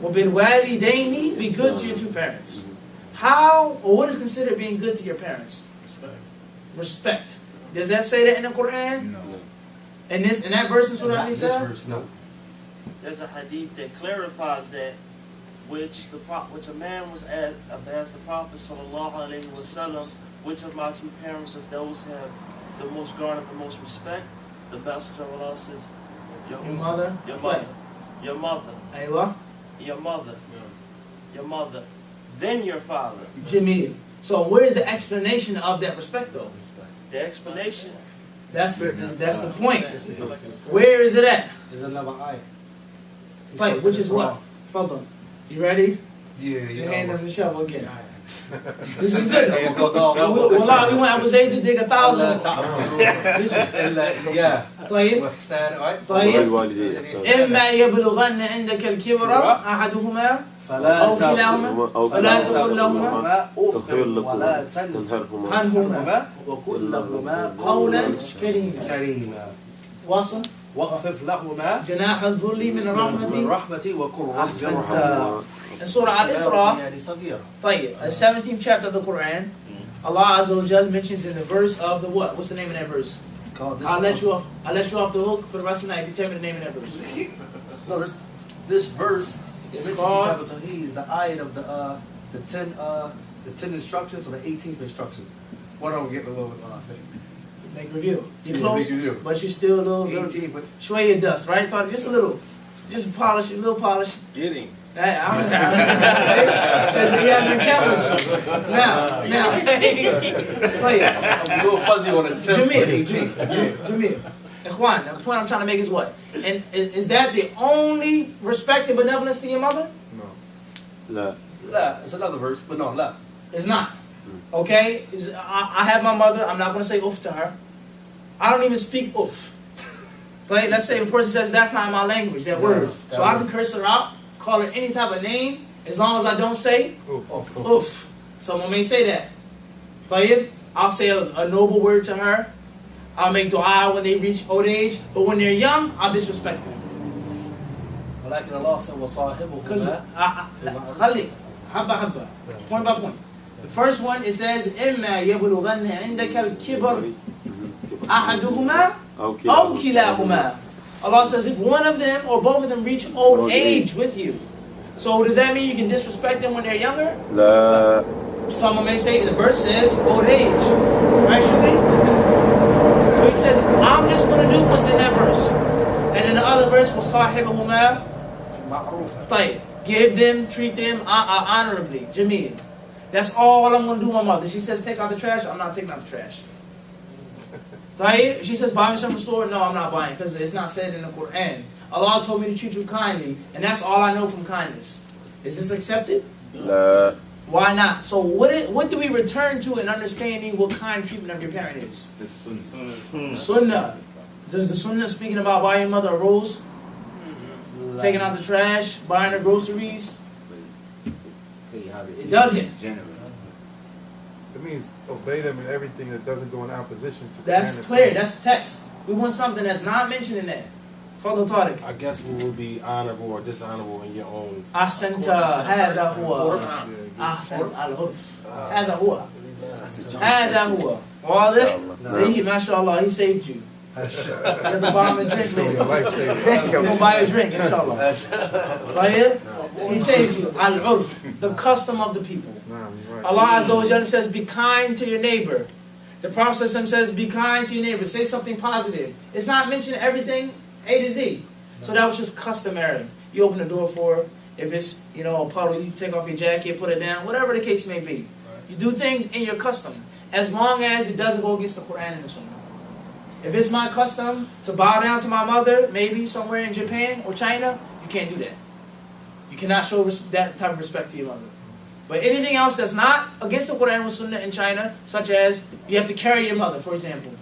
وَبِالْوَالِدَيْنِ Be good to your 2 parents. How, or what is considered being good to your parents? Respect. Does that say that in the Quran? No. In that verse in Surah An-Nisa? No. There's a hadith that clarifies that, which a man was asked the Prophet sallallahu alaihi wasallam, which of my 2 parents of those have the most garnered the most respect? The Messenger of Allah says, Your mother? Your mother. Your mother. Aywa? Your mother. Your mother. Then your father. Jameel. So where is the explanation of that respect though? The explanation That's the point. Where is it at? There's another eye. Like, which is what? Hold on. You ready? Yeah, Your hand on the shovel again. This is good. Wallah, we went. I was able to dig 1,000. Yeah. طيب. طيب. إما يبلغن عندك الكبر أحدهما أو كلاهما فلا تقل لهما أف ولا تنهرهما عنهما وقل لهما قولا كريما. كريما واصل. واخفض لهما جناح الذل من من رحمتي. رحمتي وقل رب أحسنت. ارحمهما. Surah Al-Isra, يعني صغيرة. طيب, the 17th chapter of the Quran, Allah Azza wa Jal mentions in the verse of the what? What's the name of that verse? I'll let you off the hook for the rest of the night if you tell me the name of that verse. No, this verse It's mentions called- Kitab al-Tawheed is the ayat of the 10 instructions or the 18th instructions. What am I getting a little bit lost? Make review. You're Yeah, close, make review. but you're still a little 18, but sway your dust, right? Thought just a little. Just polish it, a little polish. Get him. Says he had been challenged. Now, play it. I'm a little fuzzy on the 10th Jamil, but 18th. Jamil. Ikhwan, the point I'm trying to make is what? And is that the only respect and benevolence to your mother? لا La, it's another verse, but no, la. It's not. Okay? I have my mother, I'm not going to say oof to her. I don't even speak oof. Right? Let's say a person says that's not my language, that word. So I can curse her out, call her any type of name, as long as I don't say oof. Someone may say that. Tayyib, I'll say a noble word to her. I'll make dua when they reach old age. But when they're young, I'll disrespect them. ولكن الله سوى وصاحبه Because point by point. The first one, it says, إِمَّا يَبْلُغَنَّ عِنْدَكَ الْكِبَرِ أَحَدُهُمَا أَوْ كِلَاهُمَا. Allah says, if one of them or both of them reach old age with you. So does that mean you can disrespect them when they're younger? لا Someone may say, the verse says, old age. Right, Shukri? So he says, I'm just going to do what's in that verse. And in the other verse, وَصَاحِبَهُمَا طيب. Give them, treat them honorably. Jameel. That's all I'm going to do with my mother. She says, take out the trash. I'm not taking out the trash. If she says, buy me something from the store, no, I'm not buying, because it's not said in the Quran. Allah told me to treat you kindly, and that's all I know from kindness. Is this accepted? لا Why not? So what do we return to in understanding what kind treatment of your parent is? The sunnah. Sunnah. Does the sunnah speaking about buying your mother a rose? Taking out the trash? Buying her groceries? It doesn't. General. It means obey them in everything that doesn't go in opposition to the That's clear. That's text. We want something that's not mentioned in that. Fadl Tariq. I guess we will be honorable or dishonorable in your own. أحسنت هذا هو أحسن العرف هذا هو واضح؟ He, mashallah, he saved you. You have to buy him a drink later. You're going to buy a drink, inshallah. Right here? He saved you. Al-urf, the custom of the people. Allah Azza wa Jalla says, be kind to your neighbor. The Prophet says, be kind to your neighbor. Say something positive. It's not mentioning everything A to Z. So that was just customary. You open the door for her. If it's, a puddle, you take off your jacket, put it down, whatever the case may be. You do things in your custom, as long as it doesn't go against the Quran and the Sunnah. If it's my custom to bow down to my mother, maybe somewhere in Japan or China, you can't do that. You cannot show that type of respect to your mother. But anything else that's not against the Quran and Sunnah in China, such as you have to carry your mother, for example.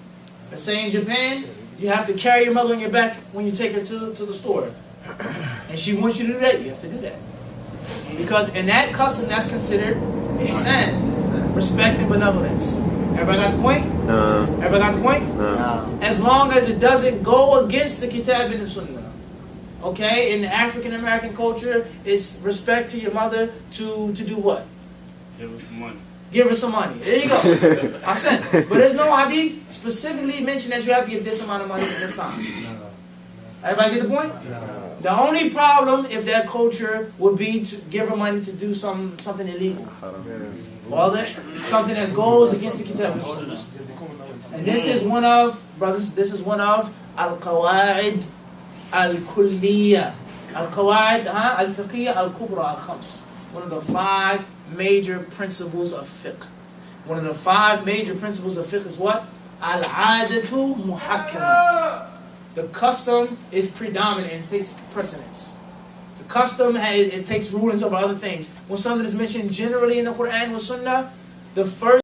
Let's say in Japan, you have to carry your mother on your back when you take her to the store. And she wants you to do that, you have to do that. Because in that custom, that's considered ihsan, respect and benevolence. Everybody got the point? No. Everybody got the point? No. As long as it doesn't go against the Kitab and the Sunnah. Okay? In the African American culture, it's respect to your mother to do what? Give her some money. Give her some money. There you go. I said. But there's no hadith specifically mentioned that you have to give this amount of money at this time. Everybody get the point? The only problem if that culture would be to give her money to do something illegal. Well, something that goes against the Kitab and Sunnah. And this is one of, brothers, al-qawaid al-kulliyah. Al-qawaid al-fiqhiyah al-kubra al-khams. One of the 5 major principles of fiqh. One of the 5 major principles of fiqh is what? Al-adatu muhakkama. The custom is predominant and takes precedence. The custom it takes rulings over other things. When something is mentioned generally in the Quran or Sunnah, the first